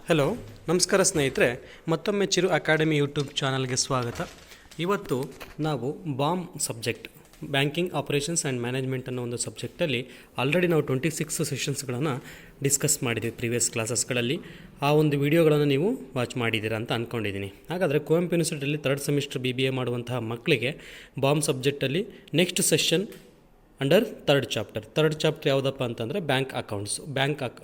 Hello, ನಮಸ್ಕಾರ ಸ್ನೇಹಿತರೆ. ಮತ್ತೊಮ್ಮೆ ಚಿರು ಅಕಾಡೆಮಿ ಯೂಟ್ಯೂಬ್ ಚಾನಲ್ಗೆ ಸ್ವಾಗತ. ಇವತ್ತು ನಾವು ಬಾಮ್ subject banking operations and management ಅನ್ನೋ ಒಂದು ಸಬ್ಜೆಕ್ಟಲ್ಲಿ ಆಲ್ರೆಡಿ ನಾವು 26 ಸೆಷನ್ಸ್ಗಳನ್ನು ಡಿಸ್ಕಸ್ ಮಾಡಿದ್ವಿ ಪ್ರೀವಿಯಸ್ ಕ್ಲಾಸಸ್ಗಳಲ್ಲಿ. ಆ ಒಂದು ವಿಡಿಯೋಗಳನ್ನು ನೀವು ವಾಚ್ ಮಾಡಿದ್ದೀರಾ ಅಂತ ಅಂದ್ಕೊಂಡಿದ್ದೀನಿ. ಹಾಗಾದರೆ ಕುವೆಂಪು ಯೂನಿವರ್ಸಿಟಿಯಲ್ಲಿ 3rd ಸೆಮಿಸ್ಟರ್ BBA ಮಾಡುವಂತಹ ಮಕ್ಕಳಿಗೆ ಬಾಮ್ ಸಬ್ಜೆಕ್ಟಲ್ಲಿ next session under third chapter ಯಾವುದಪ್ಪ ಅಂತಂದರೆ ಬ್ಯಾಂಕ್ ಅಕೌಂಟ್ಸು.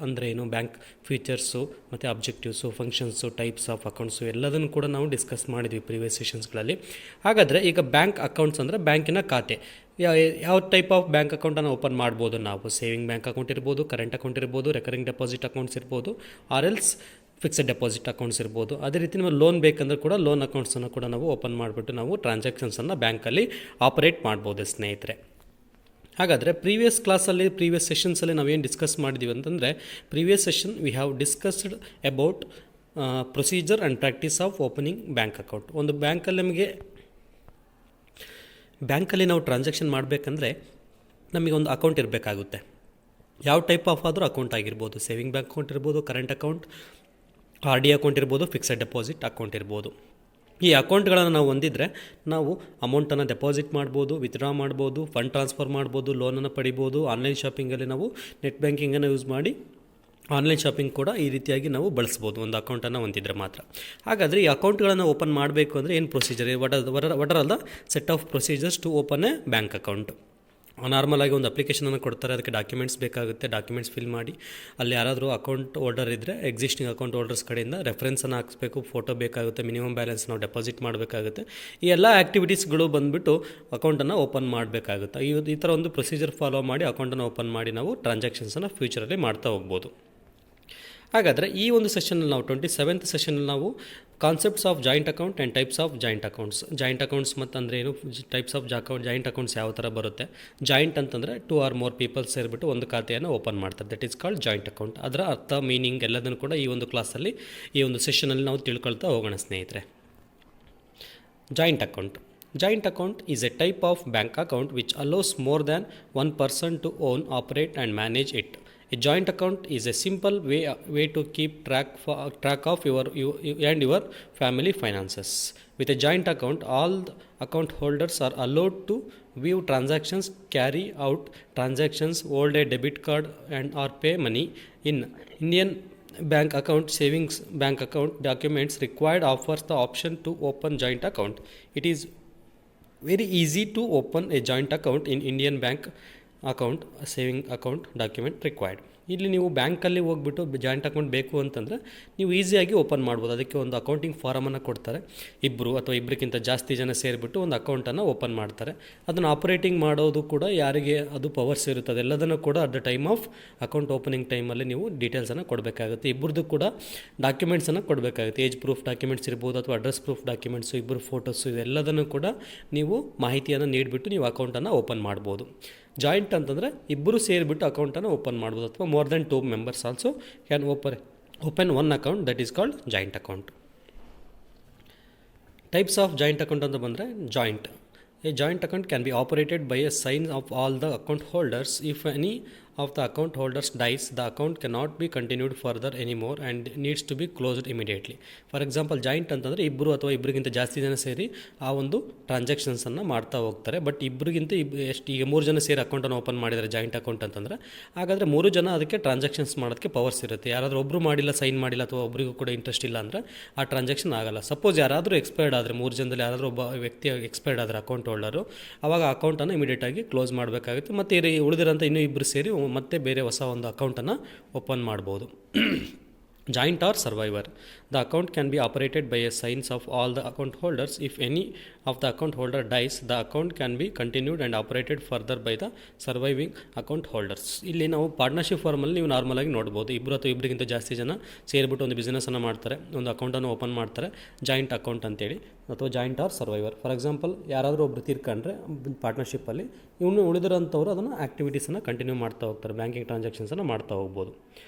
ಅಂದರೆ ಏನು, ಬ್ಯಾಂಕ್ ಫೀಚರ್ಸು ಮತ್ತು objectives, functions, types of accounts ಎಲ್ಲದನ್ನು ಕೂಡ ನಾವು ಡಿಸ್ಕಸ್ ಮಾಡಿದ್ವಿ ಪ್ರೀವಿಯಸ್ ಸೆಷನ್ಸ್ಗಳಲ್ಲಿ. ಹಾಗಾದರೆ ಈಗ ಬ್ಯಾಂಕ್ ಅಕೌಂಟ್ಸ್ ಅಂದರೆ ಬ್ಯಾಂಕಿನ ಖಾತೆ. ಯಾವ ಟೈಪ್ ಆಫ್ ಬ್ಯಾಂಕ್ ಅಕೌಂಟನ್ನು ಓಪನ್ ಮಾಡ್ಬೋದು ನಾವು? ಸೇವಿಂಗ್ ಬ್ಯಾಂಕ್ ಅಕೌಂಟ್ ಇರ್ಬೋದು, ಕರೆಂಟ್ ಅಕೌಂಟ್ ಇರ್ಬೋದು, ರೆಕರಿಂಗ್ ಡೆಪಾಸಿಟ್ ಅಕೌಂಟ್ಸ್ ಇರ್ಬೋದು, or else fixed deposit accounts ಇರ್ಬೋದು. ಅದೇ ರೀತಿ ನಾವು ಲೋನ್ ಬೇಕಂದ್ರೆ ಕೂಡ ಲೋನ್ ಅಕೌಂಟ್ಸನ್ನು ಕೂಡ ನಾವು ಓಪನ್ ಮಾಡಿಬಿಟ್ಟು ನಾವು ಟ್ರಾನ್ಸಾಕ್ಷನ್ಸನ್ನು ಬ್ಯಾಂಕಲ್ಲಿ ಆಪರೇಟ್ ಮಾಡ್ಬೋದು ಸ್ನೇಹಿತರೆ. ಹಾಗಾದರೆ ಪ್ರೀವಿಯಸ್ ಸೆಷನ್ಸಲ್ಲಿ ನಾವೇನು ಡಿಸ್ಕಸ್ ಮಾಡಿದ್ದೀವಿ ಅಂತಂದರೆ, previous session we have discussed about procedure and practice of opening bank account. ಒಂದು ಬ್ಯಾಂಕಲ್ಲಿ ನಾವು ಟ್ರಾನ್ಸಾಕ್ಷನ್ ಮಾಡಬೇಕಂದ್ರೆ ನಮಗೆ ಒಂದು ಅಕೌಂಟ್ ಇರಬೇಕಾಗುತ್ತೆ. ಯಾವ ಟೈಪ್ ಆಫ್ ಆದರೂ ಅಕೌಂಟ್ ಆಗಿರ್ಬೋದು, ಸೇವಿಂಗ್ ಬ್ಯಾಂಕ್ ಅಕೌಂಟ್ ಇರ್ಬೋದು, ಕರೆಂಟ್ ಅಕೌಂಟ್, RD ಅಕೌಂಟ್ ಇರ್ಬೋದು, ಫಿಕ್ಸೆಡ್ ಡೆಪಾಸಿಟ್ ಅಕೌಂಟ್ ಇರ್ಬೋದು. ಈ ಅಕೌಂಟ್ಗಳನ್ನು ನಾವು ಹೊಂದಿದ್ರೆ ನಾವು ಅಮೌಂಟನ್ನು ಡೆಪಾಸಿಟ್ ಮಾಡ್ಬೋದು, ವಿತ್ಡ್ರಾ ಮಾಡ್ಬೋದು, ಫಂಡ್ ಟ್ರಾನ್ಸ್ಫರ್ ಮಾಡ್ಬೋದು, ಲೋನನ್ನು ಪಡಿಬೋದು. ಆನ್ಲೈನ್ ಶಾಪಿಂಗಲ್ಲಿ ನಾವು ನೆಟ್ ಬ್ಯಾಂಕಿಂಗನ್ನು ಯೂಸ್ ಮಾಡಿ ಆನ್ಲೈನ್ ಶಾಪಿಂಗ್ ಕೂಡ ಈ ರೀತಿಯಾಗಿ ನಾವು ಬಳಸ್ಬೋದು ಒಂದು ಅಕೌಂಟನ್ನು ಹೊಂದಿದ್ರೆ ಮಾತ್ರ. ಹಾಗಾದರೆ ಈ ಅಕೌಂಟ್ಗಳನ್ನು ಓಪನ್ ಮಾಡಬೇಕು ಅಂದರೆ ಏನು procedure? What are the set of procedures to open a bank account? ನಾರ್ಮಲಾಗಿ ಒಂದು ಅಪ್ಲಿಕೇಶನನ್ನು ಕೊಡ್ತಾರೆ, ಅದಕ್ಕೆ ಡಾಕ್ಯುಮೆಂಟ್ಸ್ ಬೇಕಾಗುತ್ತೆ. ಡಾಕ್ಯುಮೆಂಟ್ಸ್ ಫಿಲ್ ಮಾಡಿ ಅಲ್ಲಿ ಯಾರಾದರೂ ಅಕೌಂಟ್ ಹೋಲ್ಡರ್ ಇದ್ದರೆ ಎಕ್ಸಿಸ್ಟಿಂಗ್ ಅಕೌಂಟ್ ಹೋಲ್ಡರ್ಸ್ ಕಡೆಯಿಂದ ರೆಫರೆನ್ಸನ್ನು ಹಾಕಿಸ್ಬೇಕು, ಫೋಟೋ ಬೇಕಾಗುತ್ತೆ, ಮಿನಿಮಮ್ ಬ್ಯಾಲೆನ್ಸ್ ನಾವು ಡೆಪಾಸಿಟ್ ಮಾಡಬೇಕಾಗುತ್ತೆ. ಈ ಎಲ್ಲ ಆ್ಯಕ್ಟಿವಿಟೀಸ್ಗಳು ಬಂದುಬಿಟ್ಟು ಅಕೌಂಟನ್ನು ಓಪನ್ ಮಾಡಬೇಕಾಗುತ್ತೆ. ಈ ಥರ ಒಂದು ಪ್ರೊಸೀಜರ್ ಫಾಲೋ ಮಾಡಿ ಅಕೌಂಟನ್ನು ಓಪನ್ ಮಾಡಿ ನಾವು ಟ್ರಾನ್ಸಾಕ್ಷನ್ಸನ್ನು ಫ್ಯೂಚರಲ್ಲಿ ಮಾಡ್ತಾ ಹೋಗ್ಬೋದು. ಹಾಗಾದರೆ ಈ ಒಂದು ಸೆಷನಲ್ಲಿ ನಾವು 27th ಸೆಷನಲ್ಲಿ ನಾವು concepts of joint account and types of joint accounts ಮತ್ತು ಅಂದರೆ ಏನು, ಟೈಪ್ಸ್ ಆಫ್ ಜಾಯಿಂಟ್ ಅಕೌಂಟ್ಸ್ ಯಾವ ಥರ ಬರುತ್ತೆ. ಜಾಯಿಂಟ್ ಅಂತಂದರೆ 2 or more ಪೀಪಲ್ಸ್ ಸೇರಿಬಿಟ್ಟು ಒಂದು ಖಾತೆಯನ್ನು ಓಪನ್ ಮಾಡ್ತಾರೆ, that is called joint account. ಅದರ ಅರ್ಥ, ಮೀನಿಂಗ್ ಎಲ್ಲದನ್ನು ಕೂಡ ಈ ಒಂದು ಕ್ಲಾಸಲ್ಲಿ, ಈ ಒಂದು ಸೆಷನಲ್ಲಿ ನಾವು ತಿಳ್ಕೊಳ್ತಾ ಹೋಗೋಣ ಸ್ನೇಹಿತರೆ. Joint account is a type of bank account which allows more than one person to own, operate and manage it. A joint account is a simple way to keep track of your and your family finances. With a joint account, all the account holders are allowed to view transactions, carry out transactions, hold a debit card and or pay money. In Indian bank account, savings bank account documents required offers the option to open joint account. It is very easy to open a joint account in Indian bank account. Saving account document required. ಇಲ್ಲಿ ನೀವು ಬ್ಯಾಂಕಲ್ಲಿ ಹೋಗ್ಬಿಟ್ಟು joint account ಬೇಕು ಅಂತಂದರೆ ನೀವು ಈಸಿಯಾಗಿ open ಮಾಡ್ಬೋದು. ಅದಕ್ಕೆ ಒಂದು ಅಕೌಂಟಿಂಗ್ ಫಾರಮನ್ನು ಕೊಡ್ತಾರೆ. ಇಬ್ಬರು ಅಥವಾ ಇಬ್ಬರಿಗಿಂತ ಜಾಸ್ತಿ ಜನ ಸೇರಿಬಿಟ್ಟು ಒಂದು ಅಕೌಂಟನ್ನು ಓಪನ್ ಮಾಡ್ತಾರೆ. ಅದನ್ನು ಆಪರೇಟಿಂಗ್ ಮಾಡೋದು ಕೂಡ ಯಾರಿಗೆ ಅದು ಪವರ್ಸ್ ಇರುತ್ತದೆ ಎಲ್ಲದನ್ನು ಕೂಡ at the time of account opening ಟೈಮಲ್ಲಿ ನೀವು ಡೀಟೇಲ್ಸನ್ನು ಕೊಡಬೇಕಾಗುತ್ತೆ. ಇಬ್ಬರದ್ದು ಕೂಡ ಡಾಕ್ಯುಮೆಂಟ್ಸನ್ನು ಕೊಡಬೇಕಾಗುತ್ತೆ. ಏಜ್ ಪ್ರೂಫ್ ಡಾಕ್ಯುಮೆಂಟ್ಸ್ ಇರ್ಬೋದು ಅಥವಾ ಅಡ್ರೆಸ್ ಪ್ರೂಫ್ ಡಾಕ್ಯುಮೆಂಟ್ಸು, ಇಬ್ಬರು ಫೋಟೋಸು, ಇದೆಲ್ಲದನ್ನು ಕೂಡ ನೀವು ಮಾಹಿತಿಯನ್ನು ನೀಡಿಬಿಟ್ಟು ನೀವು ಅಕೌಂಟನ್ನು ಓಪನ್ ಮಾಡ್ಬೋದು. ಜಾಯಿಂಟ್ ಅಂತಂದರೆ ಇಬ್ಬರು ಸೇರಿಬಿಟ್ಟು ಅಕೌಂಟನ್ನು ಓಪನ್ ಮಾಡ್ಬೋದು, ಅಥವಾ more than 2 members also can open one account, that is called joint account. Types of joint account ಅಂತ ಬಂದರೆ, A joint account can be operated by a sign of all the account holders. If any of the account holders dies, the account cannot be continued further anymore and needs to be closed immediately. For example, joint ಅಂತಂದರೆ ಇಬ್ಬರು ಅಥವಾ ಇಬ್ಬರಿಗಿಂತ ಜಾಸ್ತಿ ಜನ ಸೇರಿ ಆ ಒಂದು ಟ್ರಾನ್ಸಾಕ್ಷನ್ಸನ್ನು ಮಾಡ್ತಾ ಹೋಗ್ತಾರೆ. ಬಟ್ ಇಬ್ಬರಿಗಿಂತ ಈಗ 3 ಜನ ಸೇರಿ ಅಕೌಂಟನ್ನು ಓಪನ್ ಮಾಡಿದ್ದಾರೆ ಜಾಯಿಂಟ್ ಅಕೌಂಟ್ ಅಂತಂದರೆ, ಹಾಗಾದರೆ 3 ಜನ ಅದಕ್ಕೆ ಟ್ರಾನ್ಸಾಕ್ಷನ್ಸ್ ಮಾಡೋದಕ್ಕೆ ಪವರ್ಸ್ ಇರುತ್ತೆ. ಯಾರಾದರೂ ಒಬ್ಬರು ಮಾಡಿಲ್ಲ, ಸೈನ್ ಮಾಡಿಲ್ಲ, ಅಥವಾ ಒಬ್ಬರಿಗೂ ಕೂಡ ಇಂಟ್ರೆಸ್ಟ್ ಇಲ್ಲ ಅಂದರೆ ಆ ಟ್ರಾನ್ಸಾಕ್ಷನ್ ಆಗಲ್ಲ. ಸಪೋಸ್ ಯಾರಾದರೂ ಎಕ್ಸ್ಪೈರ್ಡ್ ಆದರೆ, 3 ಜನದಲ್ಲಿ ಯಾರಾದರೂ ಒಬ್ಬ ವ್ಯಕ್ತಿ ಎಕ್ಸ್ಪೈರ್ಡ್ ಆದರೆ ಅಕೌಂಟ್ ಹೋಲ್ಡರು, ಆವಾಗ ಅಕೌಂಟನ್ನು ಇಮಿಡಿಯೇಟಾಗಿ ಕ್ಲೋಸ್ ಮಾಡಬೇಕಾಗುತ್ತೆ. ಮತ್ತು ಉಳಿದಿರೋಂಥ ಇನ್ನೂ ಇಬ್ಬರು ಸೇರಿ ಮತ್ತೆ ಬೇರೆ ಹೊಸ ಒಂದು ಅಕೌಂಟನ್ನು ಓಪನ್ ಮಾಡ್ಬೋದು. Joint or survivor. The account can be operated by a signs of all the account holders. If any of the account holder dies, the account can be continued and operated further by the surviving account holders. ಇಲ್ಲಿ ನಾವು partnership ಫಾರ್ಮಲ್ಲಿ ನೀವು ನಾರ್ಮಲಾಗಿ ನೋಡ್ಬೋದು, ಇಬ್ಬರು ಅಥವಾ ಇಬ್ಬರಿಗಿಂತ ಜಾಸ್ತಿ ಜನ ಸೇರಿಬಿಟ್ಟು ಒಂದು ಬಿಸ್ನೆಸ್ಸನ್ನು ಮಾಡ್ತಾರೆ, ಒಂದು ಅಕೌಂಟನ್ನು ಓಪನ್ ಮಾಡ್ತಾರೆ, ಜಾಯಿಂಟ್ ಅಕೌಂಟ್ ಅಂತೇಳಿ, ಅಥವಾ joint or survivor. For example, ಯಾರಾದರೂ ಒಬ್ಬರು ತೀರ್ಕೊಂಡ್ರೆ ಪಾರ್ಟ್ನರ್ಶಿಪ್ಪಲ್ಲಿ ಇವನು ಉಳಿದಿರೋಂಥವ್ರು ಅದನ್ನು ಆ್ಯಕ್ಟಿವಿಟೀಸನ್ನು ಕಂಟಿನ್ಯೂ ಮಾಡ್ತಾ ಹೋಗ್ತಾರೆ, ಬ್ಯಾಂಕಿಂಗ್ ಟ್ರಾನ್ಸಾಕ್ಷನ್ಸನ್ನು ಮಾಡ್ತಾ ಹೋಗ್ಬೋದು.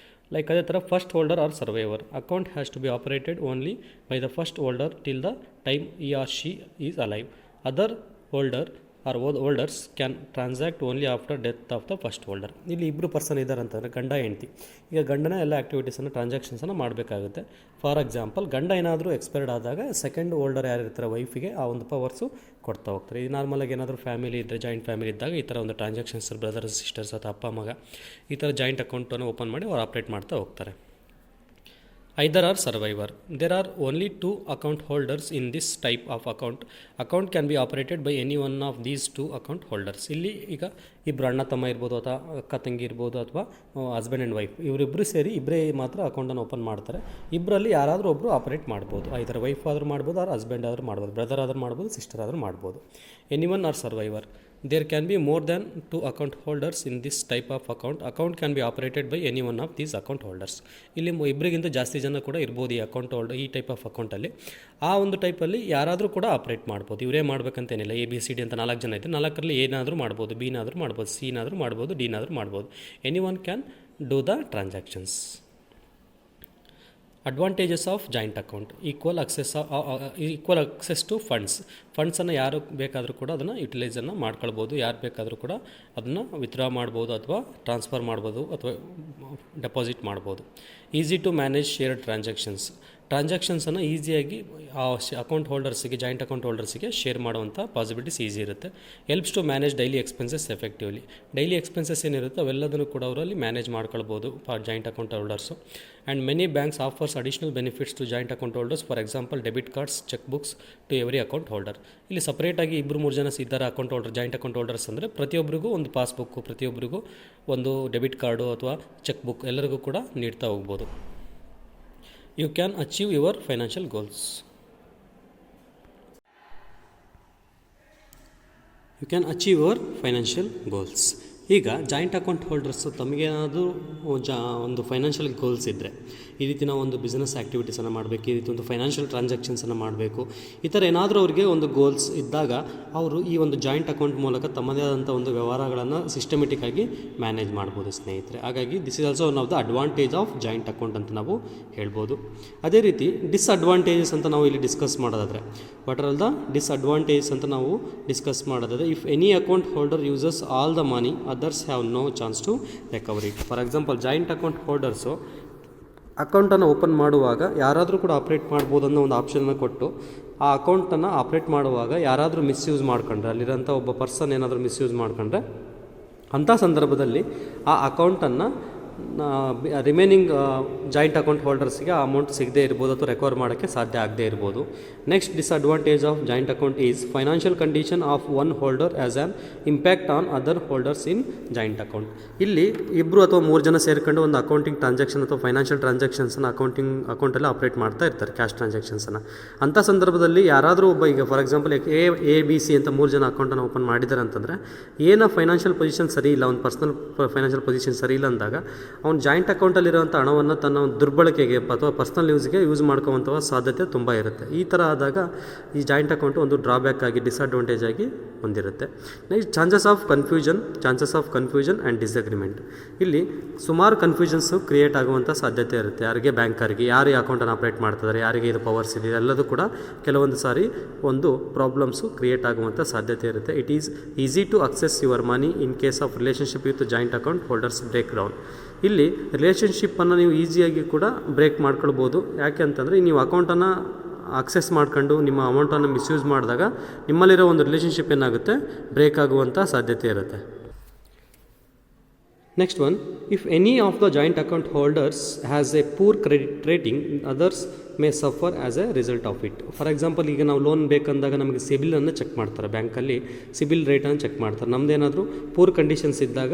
ಲೈಕ್ ಅದೇ ಥರ first holder or survivor. Account has to be operated only by the first holder till the time he or she is alive. Other holder or holders can transact only after death of the first holder. ಇಲ್ಲಿ ಇಬ್ಬರು person ಇದ್ದಾರೆ ಅಂತಂದರೆ ಗಂಡ ಹೆಂಡತಿ. ಈಗ ಗಂಡನ ಎಲ್ಲ ಆ್ಯಕ್ಟಿವಿಟೀಸನ್ನು ಟ್ರಾನ್ಸಾಕ್ಷನ್ಸನ್ನು ಮಾಡಬೇಕಾಗುತ್ತೆ. ಫಾರ್ ಎಕ್ಸಾಂಪಲ್, ಗಂಡ ಏನಾದರೂ ಎಕ್ಸ್ಪೈರ್ಡ್ ಆದಾಗ ಸೆಕೆಂಡ್ ಹೋಲ್ಡರ್ ಯಾರಿರ್ತಾರೆ ವೈಫಿಗೆ ಆ ಒಂದು ಪವರ್ಸು ಕೊಡ್ತಾ ಹೋಗ್ತಾರೆ. ಈ ನಾರ್ಮಲಾಗಿ ಏನಾದರೂ ಫ್ಯಾಮಿಲಿ ಇದ್ದರೆ, ಜಾಯಿಂಟ್ ಫ್ಯಾಮಿಲಿ ಇದ್ದಾಗ ಈ ಥರ ಒಂದು ಟ್ರಾನ್ಸಾಕ್ಷನ್ಸ್ ಬ್ರದರ್ಸ್ ಸಿಸ್ಟರ್ಸ್ ಅಥವಾ ಅಪ್ಪ ಮಗ ಈ ಥರ ಜಾಯಿಂಟ್ ಅಕೌಂಟನ್ನು ಓಪನ್ ಮಾಡಿ ಅವ್ರು ಆಪ್ರೇಟ್ ಮಾಡ್ತಾ ಹೋಗ್ತಾರೆ. Either are survivor. There are only two account holders in this type of account. Account can be operated by any one of these two account holders. ಇಲ್ಲಿ ಈಗ ಇಬ್ಬರು ಅಣ್ಣ ತಮ್ಮ ಇರ್ಬೋದು ಅಥವಾ ಅಕ್ಕ ತಂಗಿ ಇರ್ಬೋದು ಅಥವಾ ಹಸ್ಬೆಂಡ್ ಆ್ಯಂಡ್ ವೈಫ್ ಇವರಿಬ್ಬರು ಸೇರಿ ಇಬ್ಬರೇ ಮಾತ್ರ ಅಕೌಂಟನ್ನು ಓಪನ್ ಮಾಡ್ತಾರೆ. ಇಬ್ಬರಲ್ಲಿ ಯಾರಾದರೂ ಒಬ್ಬರು ಆಪರೇಟ್ ಮಾಡ್ಬೋದು. ಐದರ್ ವೈಫ್ ಆದರೂ ಮಾಡ್ಬೋದು, ಆರ್ ಹಸ್ಬೆಂಡ್ ಆದರೂ ಮಾಡ್ಬೋದು, ಬ್ರದರ್ ಆದರೂ ಮಾಡ್ಬೋದು, ಸಿಸ್ಟರ್ ಆದರೂ ಮಾಡ್ಬೋದು. Any one or survivor. There can be more than two account holders in this type of account. Account can be operated by any one of these account holders. ಇಲ್ಲಿ ಇಬ್ಬರಿಗಿಂತ ಜಾಸ್ತಿ ಜನ ಕೂಡ ಇರ್ಬೋದು ಈ ಅಕೌಂಟ್ ಹೋಲ್ಡರ್, ಈ type of ಅಕೌಂಟಲ್ಲಿ. ಆ ಒಂದು ಟೈಪಲ್ಲಿ ಯಾರಾದರೂ ಕೂಡ ಆಪ್ರೇಟ್ ಮಾಡ್ಬೋದು. ಇವರೇ ಮಾಡಬೇಕಂತೇನಿಲ್ಲ. ABCD ಅಂತ 4 ಜನ ಇದೆ, 4ರಲ್ಲಿ ಏನಾದರೂ ಮಾಡ್ಬೋದು, ಬಿನಾದರೂ ಮಾಡ್ಬೋದು, ಸಿನಾದರೂ ಮಾಡ್ಬೋದು, ಡಿನಾದರೂ ಮಾಡ್ಬೋದು. Any one can do the transactions. Advantages of joint account: equal access to ಫಂಡ್ಸನ್ನು ಯಾರು ಬೇಕಾದರೂ ಕೂಡ ಅದನ್ನು ಯುಟಿಲೈಸನ್ನು ಮಾಡ್ಕೊಳ್ಬೋದು. ಯಾರು ಬೇಕಾದರೂ ಕೂಡ ಅದನ್ನು ವಿತ್ಡ್ರಾ ಮಾಡ್ಬೋದು ಅಥವಾ ಟ್ರಾನ್ಸ್ಫರ್ ಮಾಡ್ಬೋದು ಅಥವಾ ಡೆಪಾಸಿಟ್ ಮಾಡ್ಬೋದು. ಈಸಿ ಟು ಮ್ಯಾನೇಜ್ ಶೇರ್ಡ್ ಟ್ರಾನ್ಸಾಕ್ಷನ್ಸನ್ನು ಈಸಿಯಾಗಿ ಆ ಅಕೌಂಟ್ ಹೋಲ್ಡರ್ಸಿಗೆ, ಜಾಯಿಂಟ್ ಅಕೌಂಟ್ ಹೋಲ್ಡರ್ಸಿಗೆ ಶೇರ್ ಮಾಡುವಂಥ ಪಾಸಿಬಿಲಿಟೀಸ್ ಈಸಿ ಇರುತ್ತೆ. Helps to manage daily expenses effectively. Daily expenses ಏನಿರುತ್ತೆ ಅವೆಲ್ಲದನ್ನು ಕೂಡ ಅವರಲ್ಲಿ ಮ್ಯಾನೇಜ್ ಮಾಡ್ಕೊಳ್ಬೋದು joint account holders. And many banks offers additional benefits to joint account holders. For example, debit cards, check books to every account holder. ಇಲ್ಲಿ ಸಪ್ರೇಟಾಗಿ 2-3 ಜನ ಇದ್ದಾರೆ account holder, joint account holders ಅಂದರೆ ಪ್ರತಿಯೊಬ್ಬರಿಗೂ ಒಂದು ಪಾಸ್ಬುಕ್ಕು, ಪ್ರತಿಯೊಬ್ಬರಿಗೂ ಒಂದು ಡೆಬಿಟ್ ಕಾರ್ಡು ಅಥವಾ ಚೆಕ್ ಬುಕ್ ಎಲ್ಲರಿಗೂ ಕೂಡ ನೀಡ್ತಾ ಹೋಗ್ಬೋದು. You can achieve your financial goals. You can achieve your financial goals. ಈಗ ಜಾಯಿಂಟ್ ಅಕೌಂಟ್ ಹೋಲ್ಡರ್ಸು ತಮಗೇನಾದರೂ ಒಂದು ಫೈನಾನ್ಷಿಯಲ್ ಗೋಲ್ಸ್ ಇದ್ದರೆ, ಈ ರೀತಿ ನಾವು ಒಂದು ಬಿಸ್ನೆಸ್ ಆ್ಯಕ್ಟಿವಿಟೀಸನ್ನು ಮಾಡಬೇಕು, ಈ ರೀತಿ ಒಂದು ಫೈನಾನ್ಷಿಯಲ್ ಟ್ರಾನ್ಸಾಕ್ಷನ್ಸನ್ನು ಮಾಡಬೇಕು, ಈ ಥರ ಏನಾದರೂ ಅವರಿಗೆ ಒಂದು ಗೋಲ್ಸ್ ಇದ್ದಾಗ ಅವರು ಈ ಒಂದು ಜಾಯಿಂಟ್ ಅಕೌಂಟ್ ಮೂಲಕ ತಮ್ಮದೇ ಆದಂಥ ಒಂದು ವ್ಯವಹಾರಗಳನ್ನು ಸಿಸ್ಟಮೆಟಿಕ್ ಆಗಿ ಮ್ಯಾನೇಜ್ ಮಾಡ್ಬೋದು ಸ್ನೇಹಿತರೆ. ಹಾಗಾಗಿ this is also one of the advantage of joint account ಅಂತ ನಾವು ಹೇಳ್ಬೋದು. ಅದೇ ರೀತಿ ಡಿಸ್ಅಡ್ವಾಂಟೇಜಸ್ ಅಂತ ನಾವು ಇಲ್ಲಿ ಡಿಸ್ಕಸ್ ಮಾಡೋದಾದರೆ, ವಾಟ್ ಆರ್ ದ ಡಿಸ್ಅಡ್ವಾಂಟೇಜಸ್ ಅಂತ ನಾವು ಡಿಸ್ಕಸ್ ಮಾಡೋದಾದರೆ, if any account holder uses all the money others have no chance to recover it. For example, joint account holders ಅಕೌಂಟನ್ನು ಓಪನ್ ಮಾಡುವಾಗ ಯಾರಾದರೂ ಕೂಡ ಆಪ್ರೇಟ್ ಮಾಡ್ಬೋದು ಅನ್ನೋ ಒಂದು ಆಪ್ಷನ್ನ ಕೊಟ್ಟು ಆ ಅಕೌಂಟನ್ನು ಆಪ್ರೇಟ್ ಮಾಡುವಾಗ ಯಾರಾದರೂ ಮಿಸ್ಯೂಸ್ ಮಾಡ್ಕೊಂಡ್ರೆ, ಅಲ್ಲಿರೋಂಥ ಒಬ್ಬ ಪರ್ಸನ್ ಏನಾದರೂ ಮಿಸ್ಯೂಸ್ ಮಾಡ್ಕೊಂಡ್ರೆ ಅಂಥ ಸಂದರ್ಭದಲ್ಲಿ ಆ ಅಕೌಂಟನ್ನು ರಿಮೈನಿಂಗ್ ಜಾಯಿಂಟ್ ಅಕೌಂಟ್ ಹೋಲ್ಡರ್ಸ್ಗೆ ಆ ಅಮೌಂಟ್ ಸಿಗದೇ ಇರ್ಬೋದು ಅಥವಾ ರಿಕವರ್ ಮಾಡೋಕ್ಕೆ ಸಾಧ್ಯ ಆಗದೇ ಇರ್ಬೋದು. Next disadvantage of joint account is financial condition of one holder as on impact on other holders in joint account. ಇಲ್ಲಿ 2 ಅಥವಾ 3 ಜನ ಸೇರಿಕೊಂಡು ಒಂದು ಅಕೌಂಟಿಂಗ್ ಟ್ರಾನ್ಸಾಕ್ಷನ್ ಅಥವಾ ಫೈನಾನ್ಷಿಯಲ್ ಟ್ರಾನ್ಸಾಕ್ಷನ್ಸನ್ನು ಅಕೌಂಟಲ್ಲಿ ಆಪ್ರೇಟ್ ಮಾಡ್ತಾ ಇರ್ತಾರೆ, ಕ್ಯಾಶ್ ಟ್ರಾನ್ಸಾಕ್ಷನ್ಸನ್ನು. ಅಂಥ ಸಂದರ್ಭದಲ್ಲಿ ಯಾರಾದರೂ ಒಬ್ಬ, ಈಗ ಫಾರ್ ಎಕ್ಸಾಂಪಲ್ ABC ಅಂತ 3 ಜನ ಅಕೌಂಟನ್ನು ಓಪನ್ ಮಾಡಿದ್ದಾರೆ ಅಂತಂದರೆ, ಏನೋ ಫೈನಾನ್ಷಿಯಲ್ ಪೊಸಿಷನ್ ಸರಿ ಇಲ್ಲ, ಒಂದು ಪರ್ಸನಲ್ ಫೈನಾನ್ಷಿಯಲ್ ಪೊಸಿಷನ್ ಸರಿ ಇಲ್ಲ ಅಂದಾಗ ಅವ್ನು ಜಾಯಿಂಟ್ ಅಕೌಂಟಲ್ಲಿರುವಂಥ ಹಣವನ್ನು ತನ್ನ ದುರ್ಬಳಕೆಗೆ ಅಥವಾ ಪರ್ಸನಲ್ ಯೂಸ್ಗೆ ಯೂಸ್ ಮಾಡ್ಕೊಳ್ಳುವಂಥ ಸಾಧ್ಯತೆ ತುಂಬ ಇರುತ್ತೆ. ಈ ಥರ ಆದಾಗ ಈ ಜಾಯಿಂಟ್ ಅಕೌಂಟು ಒಂದು ಡ್ರಾಬ್ಯಾಕ್ ಆಗಿ, ಡಿಸ್ಅಡ್ವಾಂಟೇಜ್ ಆಗಿ ಹೊಂದಿರುತ್ತೆ. Next, chances of confusion and disagreement. ಇಲ್ಲಿ ಸುಮಾರು ಕನ್ಫ್ಯೂಷನ್ಸು ಕ್ರಿಯೇಟ್ ಆಗುವಂಥ ಸಾಧ್ಯತೆ ಇರುತ್ತೆ. ಯಾರಿಗೆ ಬ್ಯಾಂಕರ್ಗೆ, ಯಾರು ಈ ಅಕೌಂಟನ್ನು ಆಪ್ರೇಟ್ ಮಾಡ್ತಿದ್ದಾರೆ, ಯಾರಿಗೆ ಇದು ಪವರ್ಸ್ ಇದೆ, ಎಲ್ಲದೂ ಕೂಡ ಕೆಲವೊಂದು ಸಾರಿ ಒಂದು ಪ್ರಾಬ್ಲಮ್ಸು ಕ್ರಿಯೇಟ್ ಆಗುವಂಥ ಸಾಧ್ಯತೆ ಇರುತ್ತೆ. It is easy to access your money in case of relationship with joint account holders break down. ಇಲ್ಲಿ ರಿಲೇಷನ್ಶಿಪ್ಪನ್ನು ನೀವು ಈಸಿಯಾಗಿ ಕೂಡ ಬ್ರೇಕ್ ಮಾಡ್ಕೊಳ್ಬೋದು. ಯಾಕೆ ಅಂತಂದರೆ, ನೀವು ಅಕೌಂಟನ್ನು ಅಕ್ಸೆಸ್ ಮಾಡ್ಕೊಂಡು ನಿಮ್ಮ ಅಮೌಂಟನ್ನು ಮಿಸ್ಯೂಸ್ ಮಾಡಿದಾಗ ನಿಮ್ಮಲ್ಲಿರೋ ಒಂದು ರಿಲೇಷನ್ಶಿಪ್ ಏನಾಗುತ್ತೆ, ಬ್ರೇಕ್ ಆಗುವಂಥ ಸಾಧ್ಯತೆ ಇರುತ್ತೆ. Next one, if any of the joint account holders has A poor credit rating others May suffer as A result of it. For example, ಈಗ ನಾವು ಲೋನ್ ಬೇಕಂದಾಗ ನಮಗೆ ಸಿಬಿಲನ್ನು ಚೆಕ್ ಮಾಡ್ತಾರೆ, ಬ್ಯಾಂಕಲ್ಲಿ ಸಿಬಿಲ್ ರೇಟನ್ನು ಚೆಕ್ ಮಾಡ್ತಾರೆ. ನಮ್ಮದೇನಾದರೂ ಪೂರ್ ಕಂಡೀಷನ್ಸ್ ಇದ್ದಾಗ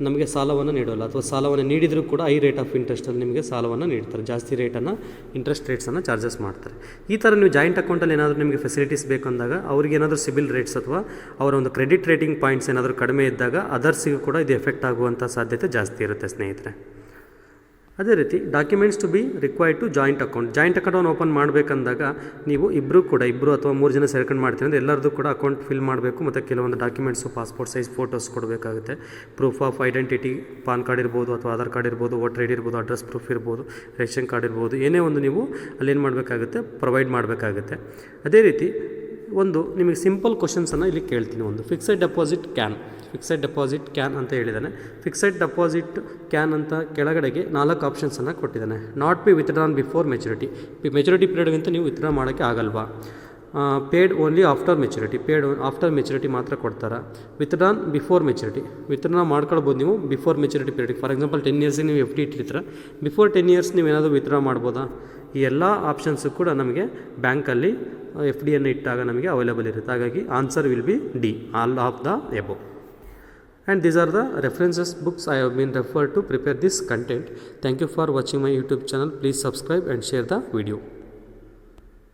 ನಮಗೆ ಸಾಲವನ್ನು ನೀಡೋಲ್ಲ, ಅಥವಾ ಸಾಲವನ್ನು ನೀಡಿದರೂ ಕೂಡ ಹೈ ರೇಟ್ ಆಫ್ ಇಂಟ್ರೆಸ್ಟಲ್ಲಿ ನಿಮಗೆ ಸಾಲವನ್ನು ನೀಡ್ತಾರೆ, ಜಾಸ್ತಿ ರೇಟನ್ನು, ಇಂಟ್ರೆಸ್ಟ್ ರೇಟ್ಸನ್ನು ಚಾರ್ಜಸ್ ಮಾಡ್ತಾರೆ. ಈ ಥರ ನೀವು ಜಾಯಿಂಟ್ ಅಕೌಂಟಲ್ಲಿ ಏನಾದರೂ ನಿಮಗೆ ಫೆಸಿಲಿಟೀಸ್ ಬೇಕು ಅಂದಾಗ ಅವ್ರಿಗೇನಾದರೂ ಸಿಬಿಲ್ ರೇಟ್ಸ್ ಅಥವಾ ಅವರ ಒಂದು ಕ್ರೆಡಿಟ್ ರೇಟಿಂಗ್ ಪಾಯಿಂಟ್ಸ್ ಏನಾದರೂ ಕಡಿಮೆ ಇದ್ದಾಗ ಅದರ್ಸಿಗೂ ಕೂಡ ಇದು ಎಫೆಕ್ಟ್ ಆಗುವಂಥ ಸಾಧ್ಯತೆ ಜಾಸ್ತಿ ಇರುತ್ತೆ ಸ್ನೇಹಿತರೆ. ಅದೇ ರೀತಿ documents to be required to joint ಅಕೌಂಟನ್ನು ಓಪನ್ ಮಾಡಬೇಕಂದಾಗ ನೀವು ಇಬ್ಬರು ಅಥವಾ 3 ಜನ ಸೇರ್ಕೊಂಡು ಮಾಡ್ತೀವಿ ಅಂದರೆ ಎಲ್ಲರದ್ದು ಕೂಡ ಅಕೌಂಟ್ ಫಿಲ್ ಮಾಡಬೇಕು. ಮತ್ತು ಕೆಲವೊಂದು ಡಾಕ್ಯುಮೆಂಟ್ಸು, ಪಾಸ್ಪೋರ್ಟ್ ಸೈಜ್ ಫೋಟೋಸ್ ಕೊಡಬೇಕಾಗುತ್ತೆ, proof of identity, PAN card ಇರ್ಬೋದು ಅಥವಾ ಆಧಾರ್ ಕಾರ್ಡ್ ಇರ್ಬೋದು, ವೋಟರ್ ಐ ಡಿ ಇರ್ಬೋದು, ಅಡ್ರೆಸ್ ಪ್ರೂಫ್ ಇರ್ಬೋದು, ರೇಷನ್ ಕಾರ್ಡ್ ಇರ್ಬೋದು, ಏನೇ ಒಂದು ನೀವು ಅಲ್ಲೇನು ಮಾಡಬೇಕಾಗುತ್ತೆ, ಪ್ರೊವೈಡ್ ಮಾಡಬೇಕಾಗುತ್ತೆ. ಅದೇ ರೀತಿ ಒಂದು ನಿಮಗೆ ಸಿಂಪಲ್ ಕ್ವಶನ್ಸನ್ನು ಇಲ್ಲಿ ಕೇಳ್ತೀನಿ. ಒಂದು ಫಿಕ್ಸೆಡ್ ಡೆಪಾಸಿಟ್ ಕ್ಯಾನ್ ಅಂತ ಹೇಳಿದ್ದಾನೆ. ಫಿಕ್ಸೆಡ್ ಡೆಪಾಸಿಟ್ ಕ್ಯಾನ್ ಅಂತ ಕೆಳಗಡೆಗೆ 4 ಆಪ್ಷನ್ಸನ್ನು ಕೊಟ್ಟಿದ್ದಾನೆ. Not be withdrawn before maturity ಪೀರಿಯಡ್ಗಿಂತ ನೀವು ವಿತ್ಡ್ರಾ ಮಾಡೋಕ್ಕೆ ಆಗಲ್ವಾ. ಪೇಡ್ ಓನ್ಲಿ ಆಫ್ಟರ್ ಮೆಚುರಿಟಿ ಮಾತ್ರ ಕೊಡ್ತಾರೆ. ವಿತ್ಡ್ರಾನ್ ಬಿಫೋರ್ ಮೆಚುರಿಟಿ ವಿತ್ಡ್ರಾ ಮಾಡ್ಕೊಳ್ಬೋದು ನೀವು before maturity period. For example 10 ಇಯರ್ಸಿಗೆ ನೀವು FD ಇಟ್ಟಿರ್ತೀರ, ಬಿಫೋರ್ 10 ಇಯರ್ಸ್ ನೀವು ಏನಾದರೂ ವಿತ್ಡ್ರಾ ಮಾಡ್ಬೋದಾ. ಈ ಎಲ್ಲ ಆಪ್ಷನ್ಸು ಕೂಡ ನಮಗೆ ಬ್ಯಾಂಕಲ್ಲಿ FDಯನ್ನು ಇಟ್ಟಾಗ ನಮಗೆ ಅವೈಲೇಬಲ್ ಇರುತ್ತೆ. ಹಾಗಾಗಿ answer will be D, all of the above. And these are the references books I have been referred to prepare this content. Thank you for watching my YouTube channel. Please subscribe and share the video.